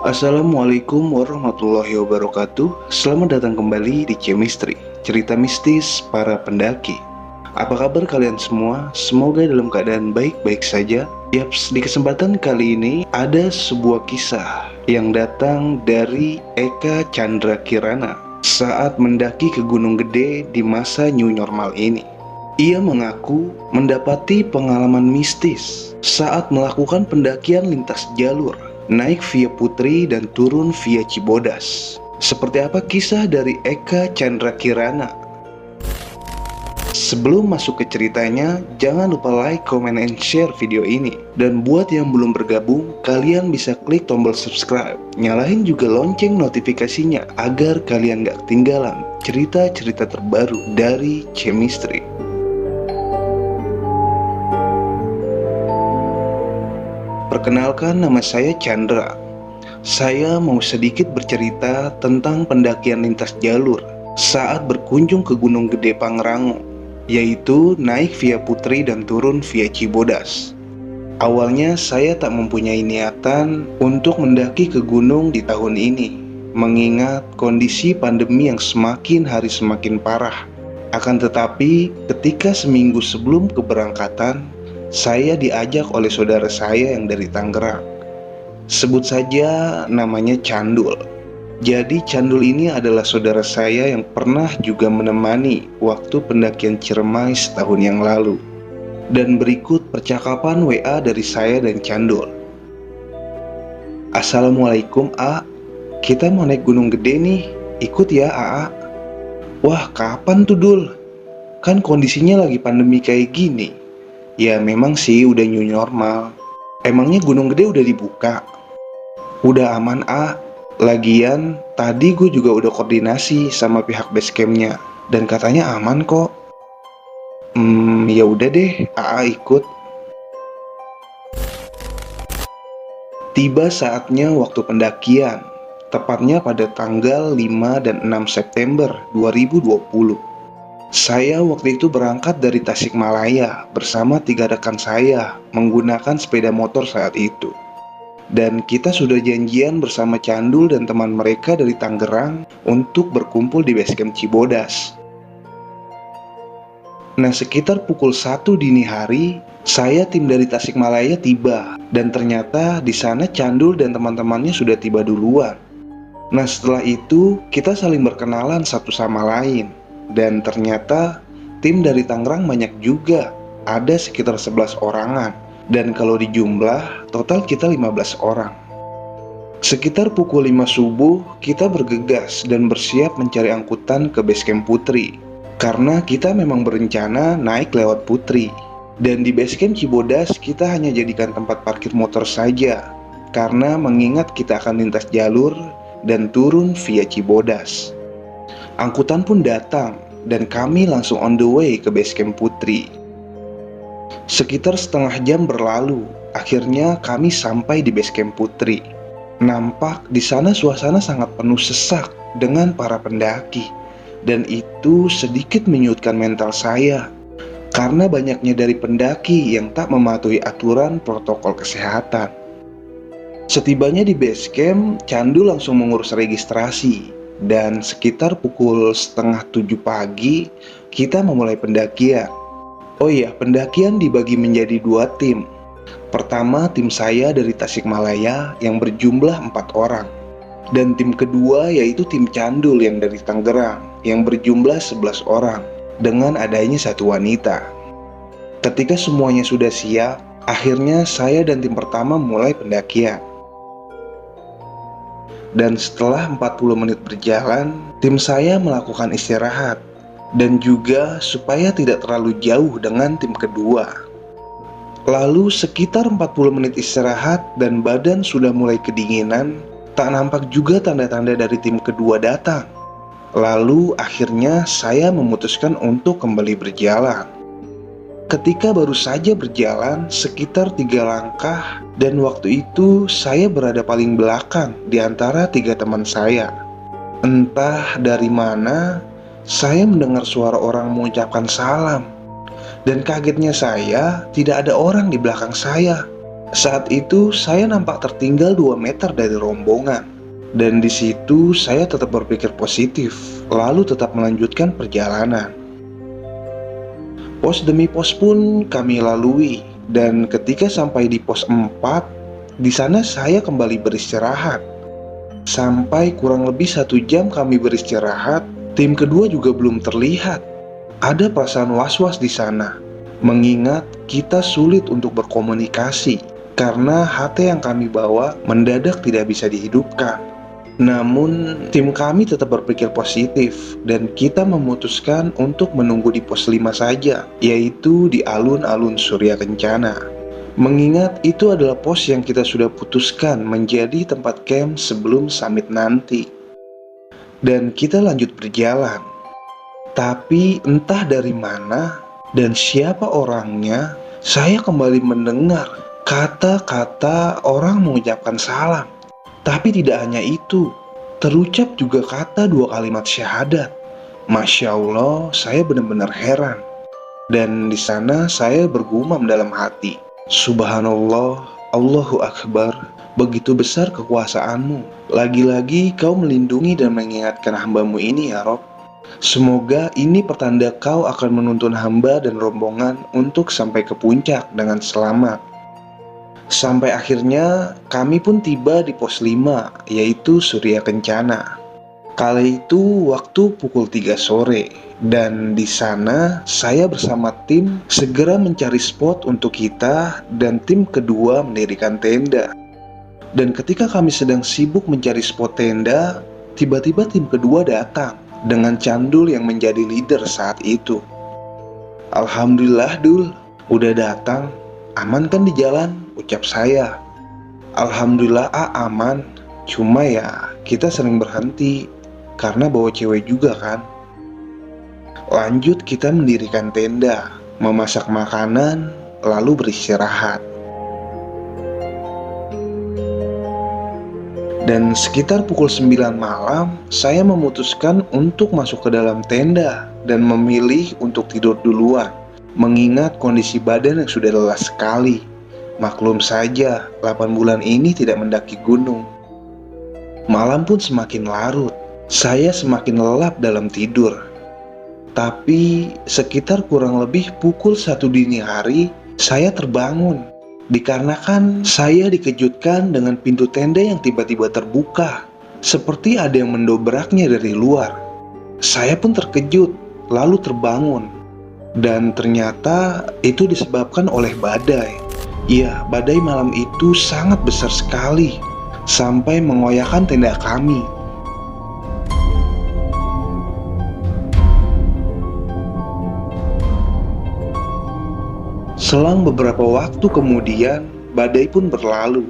Assalamualaikum warahmatullahi wabarakatuh. Selamat datang kembali di Chemistry, cerita mistis para pendaki. Apa kabar kalian semua? Semoga dalam keadaan baik-baik saja. Yaps, di kesempatan kali ini ada sebuah kisah yang datang dari Eka Chandra Kirana saat mendaki ke Gunung Gede di masa new normal ini. Ia mengaku mendapati pengalaman mistis saat melakukan pendakian lintas jalur, naik via Putri dan turun via Cibodas. Seperti apa kisah dari Eka Chandra Kirana? Sebelum masuk ke ceritanya, jangan lupa like, comment, and share video ini. Dan buat yang belum bergabung, kalian bisa klik tombol subscribe. Nyalain juga lonceng notifikasinya agar kalian gak ketinggalan cerita-cerita terbaru dari Chemistry. Perkenalkan, nama saya Chandra. Saya mau sedikit bercerita tentang pendakian lintas jalur saat berkunjung ke Gunung Gede Pangrango, yaitu naik via Putri dan turun via Cibodas. Awalnya saya tak mempunyai niatan untuk mendaki ke gunung di tahun ini, mengingat kondisi pandemi yang semakin hari semakin parah. Akan tetapi, ketika seminggu sebelum keberangkatan, saya diajak oleh saudara saya yang dari Tangerang. Sebut saja namanya Candul. Jadi Candul ini adalah saudara saya yang pernah juga menemani waktu pendakian Ciremai setahun yang lalu. Dan berikut percakapan WA dari saya dan Candul. Assalamualaikum A, kita mau naik Gunung Gede nih, ikut ya AA. Wah, kapan tuh Dul? Kan kondisinya lagi pandemi kayak gini. Ya memang sih udah new normal. Emangnya Gunung Gede udah dibuka? Udah aman A. Lagian tadi gue juga udah koordinasi sama pihak basecampnya dan katanya aman kok. Ya udah deh, AA ikut. Tiba saatnya waktu pendakian, tepatnya pada tanggal 5 dan 6 September 2020. Saya waktu itu berangkat dari Tasikmalaya bersama 3 rekan saya menggunakan sepeda motor saat itu. Dan kita sudah janjian bersama Candul dan teman mereka dari Tangerang untuk berkumpul di basecamp Cibodas. Nah, sekitar pukul 1 dini hari, saya tim dari Tasikmalaya tiba. Dan ternyata di sana Candul dan teman-temannya sudah tiba duluan. Nah, setelah itu kita saling berkenalan satu sama lain. Dan ternyata tim dari Tangerang banyak juga, ada sekitar 11 orangan. Dan kalau dijumlah, total kita 15 orang. Sekitar pukul 5 subuh, kita bergegas dan bersiap mencari angkutan ke basecamp Putri. Karena kita memang berencana naik lewat Putri. Dan di basecamp Cibodas, kita hanya jadikan tempat parkir motor saja. Karena mengingat kita akan lintas jalur dan turun via Cibodas. Angkutan pun datang dan kami langsung on the way ke basecamp Putri. Sekitar setengah jam berlalu, akhirnya kami sampai di basecamp Putri. Nampak di sana suasana sangat penuh sesak dengan para pendaki, dan itu sedikit menyurutkan mental saya karena banyaknya dari pendaki yang tak mematuhi aturan protokol kesehatan. Setibanya di basecamp, Candul langsung mengurus registrasi. Dan sekitar pukul setengah 7 pagi, kita memulai pendakian. Oh iya, pendakian dibagi menjadi 2 tim. Pertama, tim saya dari Tasikmalaya yang berjumlah 4 orang. Dan tim kedua yaitu tim Candul yang dari Tangerang yang berjumlah 11 orang, dengan adanya 1 wanita. Ketika semuanya sudah siap, akhirnya saya dan tim pertama mulai pendakian. Dan setelah 40 menit berjalan, tim saya melakukan istirahat. Dan juga supaya tidak terlalu jauh dengan tim kedua. Lalu sekitar 40 menit istirahat dan badan sudah mulai kedinginan, tak nampak juga tanda-tanda dari tim kedua datang. Lalu akhirnya saya memutuskan untuk kembali berjalan. Ketika baru saja berjalan sekitar 3 langkah, dan waktu itu saya berada paling belakang di antara 3 teman saya. Entah dari mana, saya mendengar suara orang mengucapkan salam. Dan kagetnya saya, tidak ada orang di belakang saya. Saat itu saya nampak tertinggal 2 meter dari rombongan. Dan di situ saya tetap berpikir positif, lalu tetap melanjutkan perjalanan. Pos demi pos pun kami lalui, dan ketika sampai di pos 4, di sana saya kembali beristirahat. Sampai kurang lebih 1 jam kami beristirahat, tim kedua juga belum terlihat. Ada perasaan was-was di sana, mengingat kita sulit untuk berkomunikasi karena HT yang kami bawa mendadak tidak bisa dihidupkan. Namun, tim kami tetap berpikir positif dan kita memutuskan untuk menunggu di pos 5 saja, yaitu di alun-alun Surya Kencana. Mengingat itu adalah pos yang kita sudah putuskan menjadi tempat camp sebelum summit nanti. Dan kita lanjut berjalan. Tapi entah dari mana dan siapa orangnya, saya kembali mendengar kata-kata orang mengucapkan salam. Tapi tidak hanya itu, terucap juga kata 2 kalimat syahadat. Masya Allah, saya benar-benar heran. Dan di sana saya bergumam dalam hati, Subhanallah, Allahu Akbar, begitu besar kekuasaanmu. Lagi-lagi kau melindungi dan mengingatkan hamba-Mu ini ya Rob. Semoga ini pertanda kau akan menuntun hamba dan rombongan untuk sampai ke puncak dengan selamat. Sampai akhirnya kami pun tiba di pos 5, yaitu Surya Kencana. Kali itu waktu pukul 3 sore, dan di sana saya bersama tim segera mencari spot untuk kita dan tim kedua mendirikan tenda. Dan ketika kami sedang sibuk mencari spot tenda, tiba-tiba tim kedua datang dengan Candul yang menjadi leader saat itu. Alhamdulillah Dul, udah datang, aman kan di jalan? Ucap saya. Alhamdulillah aman, cuma ya kita sering berhenti karena bawa cewek juga kan. Lanjut kita mendirikan tenda, memasak makanan, lalu beristirahat. Dan sekitar pukul 9 malam, saya memutuskan untuk masuk ke dalam tenda dan memilih untuk tidur duluan, mengingat kondisi badan yang sudah lelah sekali. Maklum saja, 8 bulan ini tidak mendaki gunung. Malam pun semakin larut, saya semakin lelap dalam tidur. Tapi sekitar kurang lebih pukul 1 dini hari, saya terbangun. Dikarenakan saya dikejutkan dengan pintu tenda yang tiba-tiba terbuka, seperti ada yang mendobraknya dari luar. Saya pun terkejut, lalu terbangun. Dan ternyata itu disebabkan oleh badai. Ya, badai malam itu sangat besar sekali, sampai mengoyakkan tenda kami. Selang beberapa waktu kemudian, badai pun berlalu.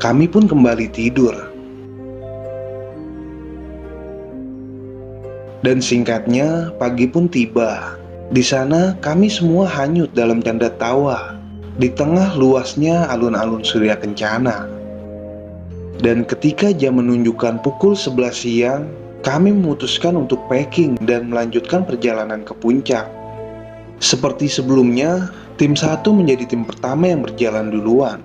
Kami pun kembali tidur. Dan singkatnya, pagi pun tiba. Di sana kami semua hanyut dalam canda tawa di tengah luasnya alun-alun Surya Kencana. Dan ketika jam menunjukkan pukul 11 siang, kami memutuskan untuk packing dan melanjutkan perjalanan ke puncak. Seperti sebelumnya, tim 1 menjadi tim pertama yang berjalan duluan.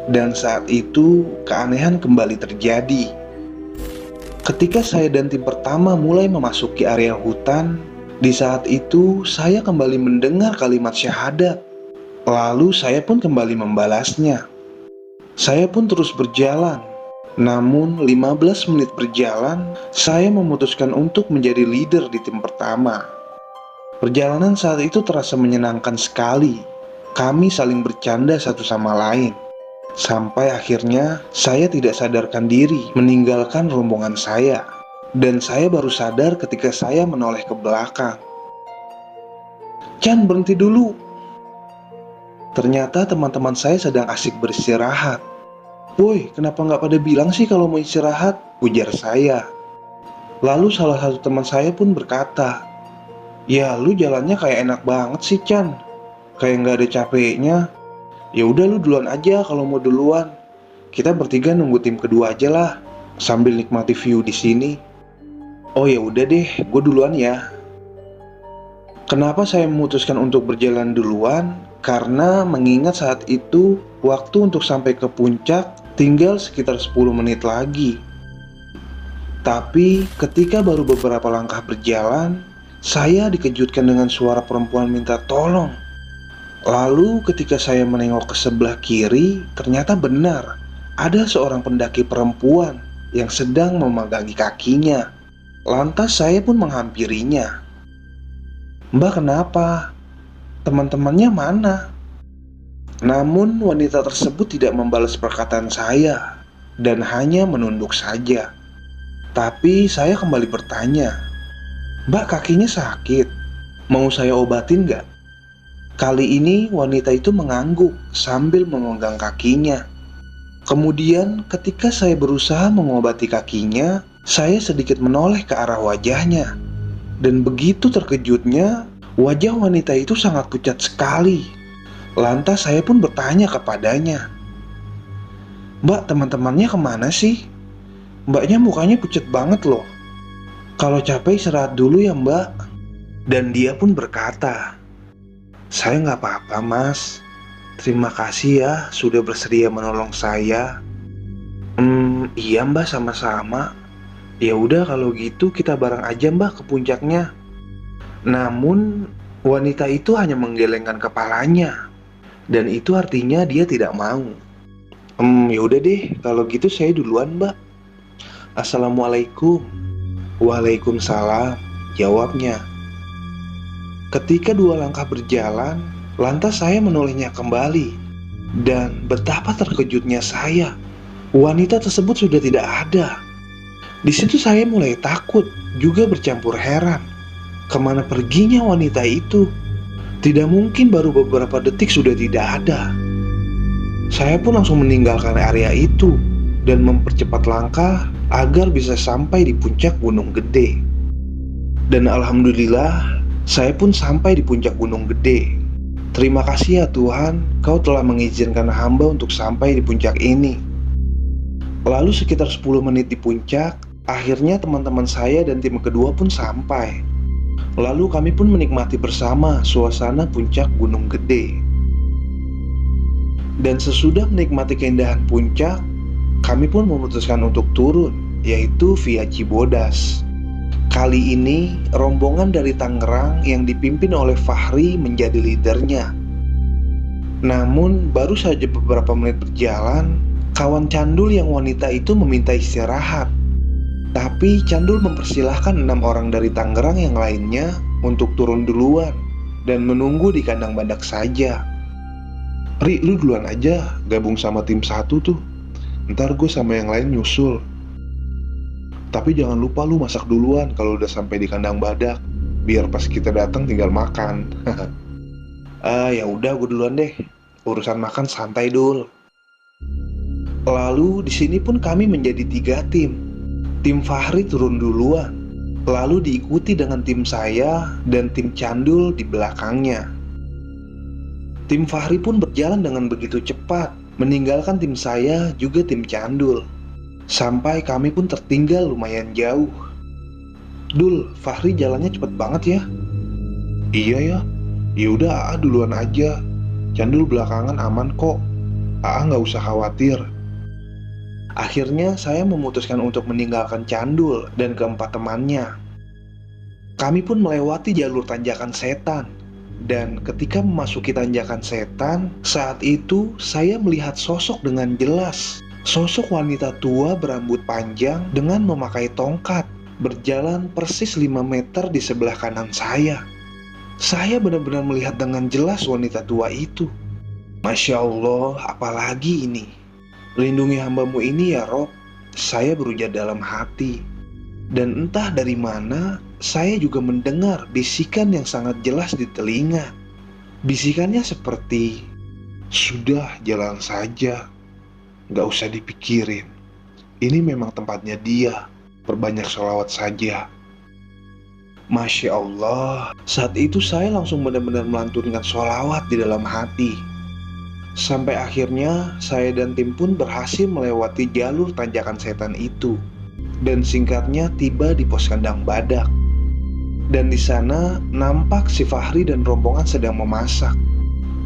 Dan saat itu, keanehan kembali terjadi. Ketika saya dan tim pertama mulai memasuki area hutan, di saat itu saya kembali mendengar kalimat syahadat. Lalu saya pun kembali membalasnya. Saya pun terus berjalan. Namun 15 menit berjalan, saya memutuskan untuk menjadi leader di tim pertama. Perjalanan saat itu terasa menyenangkan sekali. Kami saling bercanda satu sama lain. Sampai akhirnya saya tidak sadarkan diri meninggalkan rombongan saya. Dan saya baru sadar ketika saya menoleh ke belakang. Chan, berhenti dulu. Ternyata teman-teman saya sedang asik beristirahat. Woi, kenapa nggak pada bilang sih kalau mau istirahat? Ujar saya. Lalu salah satu teman saya pun berkata, ya lu jalannya kayak enak banget sih Chan, kayak nggak ada capeknya. Ya udah lu duluan aja kalau mau duluan. Kita bertiga nunggu tim kedua aja lah, sambil nikmati view di sini. Oh ya udah deh, gue duluan ya. Kenapa saya memutuskan untuk berjalan duluan? Karena mengingat saat itu waktu untuk sampai ke puncak tinggal sekitar 10 menit lagi. Tapi ketika baru beberapa langkah berjalan, saya dikejutkan dengan suara perempuan minta tolong. Lalu ketika saya menengok ke sebelah kiri, ternyata benar ada seorang pendaki perempuan yang sedang memegangi kakinya. Lantas saya pun menghampirinya. "Mbak, kenapa? Teman-temannya mana?" Namun wanita tersebut tidak membalas perkataan saya dan hanya menunduk saja. Tapi saya kembali bertanya, "Mbak, kakinya sakit. Mau saya obatin gak?" Kali ini wanita itu mengangguk sambil memegang kakinya. Kemudian ketika saya berusaha mengobati kakinya, saya sedikit menoleh ke arah wajahnya. Dan begitu terkejutnya, wajah wanita itu sangat pucat sekali. Lantas saya pun bertanya kepadanya, "Mbak, teman-temannya kemana sih? Mbaknya mukanya pucat banget loh. Kalau capek istirahat dulu ya mbak." Dan dia pun berkata, "Saya nggak apa-apa mas. Terima kasih ya sudah bersedia menolong saya." Iya mbak, sama-sama. Ya udah kalau gitu kita bareng aja mbak ke puncaknya." Namun wanita itu hanya menggelengkan kepalanya. Dan itu artinya dia tidak mau. Ya udah deh kalau gitu saya duluan mbak. Assalamualaikum." "Waalaikumsalam," jawabnya. Ketika dua langkah berjalan, lantas saya menolehnya kembali. Dan betapa terkejutnya saya. Wanita tersebut sudah tidak ada. Di situ saya mulai takut, juga bercampur heran. Kemana perginya wanita itu? Tidak mungkin baru beberapa detik sudah tidak ada. Saya pun langsung meninggalkan area itu dan mempercepat langkah agar bisa sampai di puncak Gunung Gede. Dan alhamdulillah, saya pun sampai di puncak Gunung Gede. Terima kasih ya Tuhan, Kau telah mengizinkan hamba untuk sampai di puncak ini. Lalu sekitar 10 menit di puncak, akhirnya teman-teman saya dan tim kedua pun sampai. Lalu kami pun menikmati bersama suasana puncak Gunung Gede. Dan sesudah menikmati keindahan puncak, kami pun memutuskan untuk turun, yaitu via Cibodas. Kali ini, rombongan dari Tangerang yang dipimpin oleh Fahri menjadi leadernya. Namun, baru saja beberapa menit berjalan, kawan Candul yang wanita itu meminta istirahat. Tapi Candul mempersilahkan 6 orang dari Tangerang yang lainnya untuk turun duluan dan menunggu di kandang badak saja. "Ri, lu duluan aja gabung sama tim 1 tuh. Ntar gue sama yang lain nyusul. Tapi jangan lupa lu masak duluan kalau udah sampai di kandang badak, biar pas kita datang tinggal makan." Ya udah gue duluan deh. Urusan makan santai dul." Lalu di sini pun kami menjadi 3 tim. Tim Fahri turun duluan, lalu diikuti dengan tim saya dan tim Candul di belakangnya. Tim Fahri pun berjalan dengan begitu cepat, meninggalkan tim saya juga tim Candul. Sampai kami pun tertinggal lumayan jauh. "Dul, Fahri jalannya cepet banget ya." "Iya ya. Yaudah Aa duluan aja. Candul belakangan aman kok. Aa nggak usah khawatir." Akhirnya saya memutuskan untuk meninggalkan Candul dan keempat temannya. Kami pun melewati jalur tanjakan setan. Dan ketika memasuki tanjakan setan, saat itu saya melihat sosok dengan jelas. Sosok wanita tua berambut panjang dengan memakai tongkat, berjalan persis 5 meter di sebelah kanan saya. Saya benar-benar melihat dengan jelas wanita tua itu. Masya Allah, apalagi ini? Lindungi hambamu ini ya Rob, saya berujar dalam hati. Dan entah dari mana, saya juga mendengar bisikan yang sangat jelas di telinga. Bisikannya seperti, "Sudah, jalan saja. Gak usah dipikirin. Ini memang tempatnya dia. Perbanyak sholawat saja." Masya Allah, saat itu saya langsung benar-benar melantunkan sholawat di dalam hati. Sampai akhirnya saya dan tim pun berhasil melewati jalur tanjakan setan itu. Dan singkatnya tiba di pos kandang badak. Dan di sana nampak si Fahri dan rombongan sedang memasak.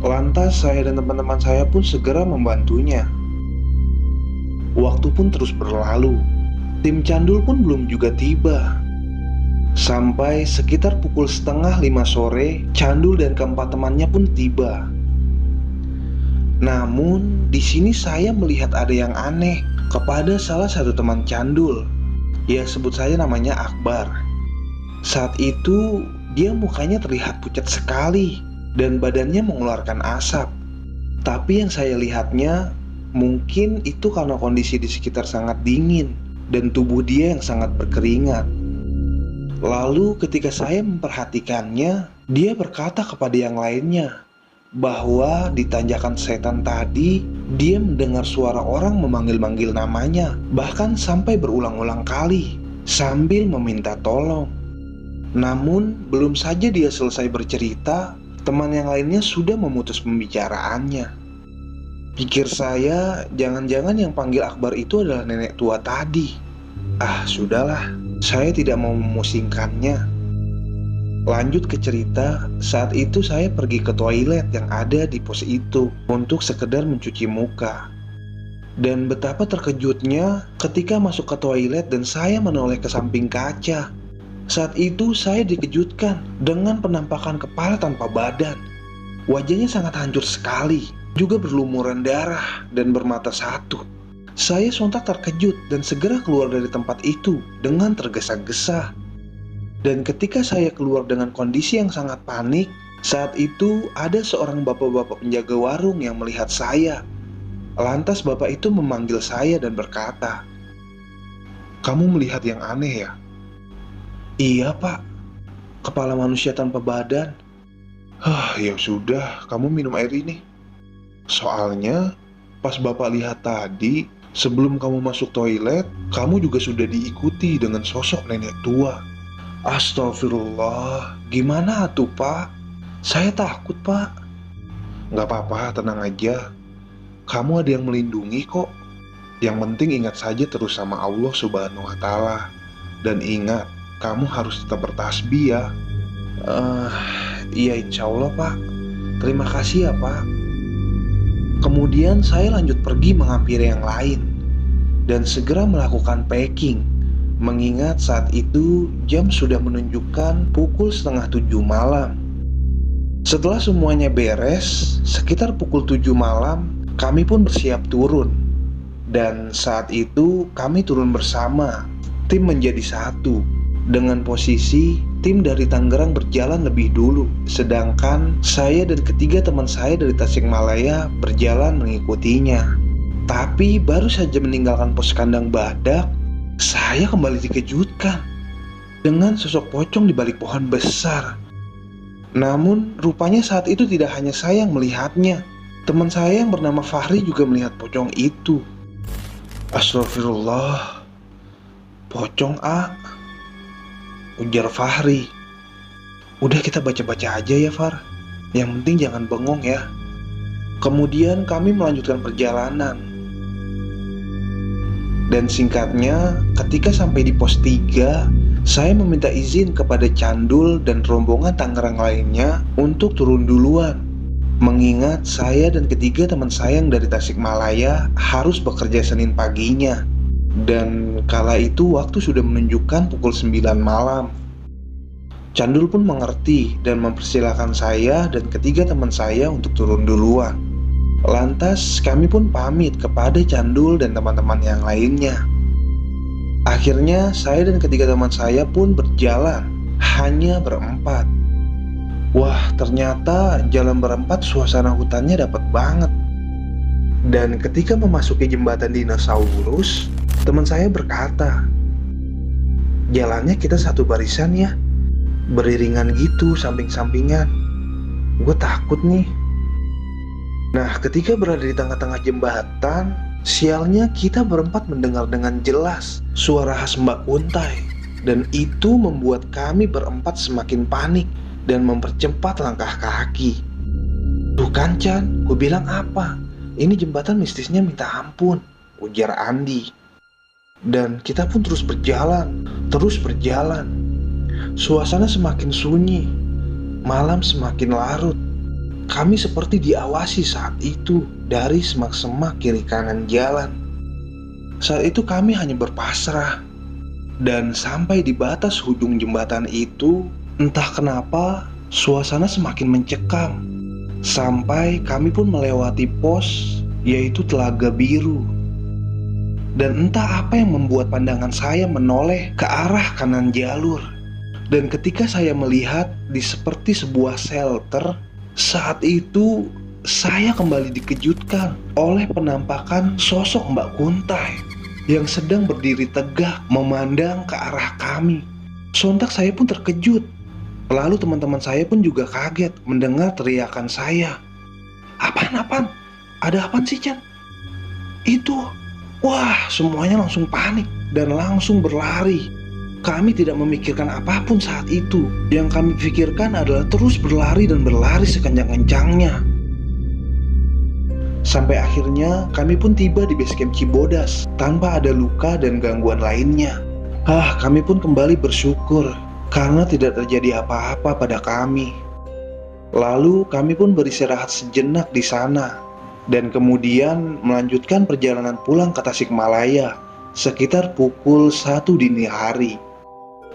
Lantas saya dan teman-teman saya pun segera membantunya. Waktu pun terus berlalu. Tim Candul pun belum juga tiba. Sampai sekitar pukul 4:30 sore, Candul dan keempat temannya pun tiba. Namun, di sini saya melihat ada yang aneh kepada salah satu teman Candul. Ya, sebut saja namanya Akbar. Saat itu, dia mukanya terlihat pucat sekali dan badannya mengeluarkan asap. Tapi yang saya lihatnya, mungkin itu karena kondisi di sekitar sangat dingin dan tubuh dia yang sangat berkeringat. Lalu ketika saya memperhatikannya, dia berkata kepada yang lainnya bahwa di tanjakan setan tadi, dia mendengar suara orang memanggil-manggil namanya, bahkan sampai berulang-ulang kali, sambil meminta tolong. Namun, belum saja dia selesai bercerita, teman yang lainnya sudah memutus pembicaraannya. Pikir saya, jangan-jangan yang panggil Akbar itu adalah nenek tua tadi. Ah, sudahlah, saya tidak mau memusingkannya. Lanjut ke cerita, saat itu saya pergi ke toilet yang ada di pos itu untuk sekedar mencuci muka. Dan betapa terkejutnya ketika masuk ke toilet dan saya menoleh ke samping kaca. Saat itu saya dikejutkan dengan penampakan kepala tanpa badan. Wajahnya sangat hancur sekali, juga berlumuran darah dan bermata satu. Saya sontak terkejut dan segera keluar dari tempat itu dengan tergesa-gesa. Dan ketika saya keluar dengan kondisi yang sangat panik, saat itu ada seorang bapak-bapak penjaga warung yang melihat saya. Lantas bapak itu memanggil saya dan berkata, "Kamu melihat yang aneh ya?" "Iya pak, kepala manusia tanpa badan." Ya sudah, kamu minum air ini. Soalnya pas bapak lihat tadi, sebelum kamu masuk toilet, kamu juga sudah diikuti dengan sosok nenek tua. Astagfirullah, gimana tuh pak? Saya takut pak. Gak apa-apa, tenang aja. Kamu ada yang melindungi kok. Yang penting ingat saja terus sama Allah Subhanahu wa Ta'ala. Dan ingat, kamu harus tetap bertasbih ya. Iya insya Allah pak. Terima kasih ya pak. Kemudian saya lanjut pergi menghampiri yang lain dan segera melakukan packing. Mengingat saat itu jam sudah menunjukkan pukul 6:30 malam. Setelah semuanya beres, sekitar pukul 7 malam, kami pun bersiap turun. Dan saat itu kami turun bersama, tim menjadi satu. Dengan posisi tim dari Tangerang berjalan lebih dulu, sedangkan saya dan ketiga teman saya dari Tasikmalaya berjalan mengikutinya. Tapi baru saja meninggalkan pos kandang badak, saya kembali dikejutkan dengan sosok pocong di balik pohon besar. Namun rupanya saat itu tidak hanya saya yang melihatnya. Teman saya yang bernama Fahri juga melihat pocong itu. Astagfirullah, pocong ujar Fahri. Udah kita baca-baca aja ya Far, yang penting jangan bengong ya. Kemudian kami melanjutkan perjalanan. Dan singkatnya, ketika sampai di pos 3, saya meminta izin kepada Candul dan rombongan Tangerang lainnya untuk turun duluan. Mengingat saya dan ketiga teman saya yang dari Tasikmalaya harus bekerja Senin paginya. Dan kala itu waktu sudah menunjukkan pukul 9 malam. Candul pun mengerti dan mempersilahkan saya dan ketiga teman saya untuk turun duluan. Lantas kami pun pamit kepada Candul dan teman-teman yang lainnya. Akhirnya saya dan ketiga teman saya pun berjalan hanya berempat. Wah, ternyata jalan berempat suasana hutannya dapat banget. Dan ketika memasuki jembatan dinosaurus, teman saya berkata, "Jalannya kita satu barisan ya, beriringan gitu samping-sampingan. Gue takut nih." Nah, ketika berada di tengah-tengah jembatan, sialnya kita berempat mendengar dengan jelas suara khas Mbak Untai. Dan itu membuat kami berempat semakin panik dan mempercepat langkah kaki. "Tuh kan Chan, gue bilang apa? Ini jembatan mistisnya minta ampun," ujar Andi. Dan kita pun terus berjalan. Suasana semakin sunyi, malam semakin larut. Kami seperti diawasi saat itu dari semak-semak kiri kanan jalan. Saat itu kami hanya berpasrah. Dan sampai di batas ujung jembatan itu, entah kenapa suasana semakin mencekam. Sampai kami pun melewati pos, yaitu Telaga Biru. Dan entah apa yang membuat pandangan saya menoleh ke arah kanan jalur. Dan ketika saya melihat di seperti sebuah shelter, saat itu saya kembali dikejutkan oleh penampakan sosok Mbak Kuntai yang sedang berdiri tegak memandang ke arah kami. Sontak saya pun terkejut. Lalu teman-teman saya pun juga kaget mendengar teriakan saya. Apaan? Ada apaan sih, Chan? Itu. Wah, semuanya langsung panik dan langsung berlari. Kami tidak memikirkan apapun saat itu. Yang kami pikirkan adalah terus berlari dan berlari sekencang-kencangnya. Sampai akhirnya kami pun tiba di base camp Cibodas tanpa ada luka dan gangguan lainnya. Kami pun kembali bersyukur karena tidak terjadi apa-apa pada kami. Lalu kami pun beristirahat sejenak di sana dan kemudian melanjutkan perjalanan pulang ke Tasikmalaya sekitar pukul 1 dini hari.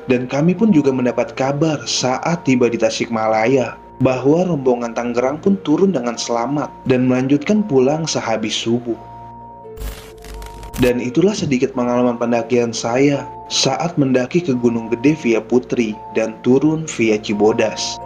Dan kami pun juga mendapat kabar saat tiba di Tasikmalaya bahwa rombongan Tangerang pun turun dengan selamat dan melanjutkan pulang sehabis subuh. Dan itulah sedikit pengalaman pendakian saya saat mendaki ke Gunung Gede via Putri dan turun via Cibodas.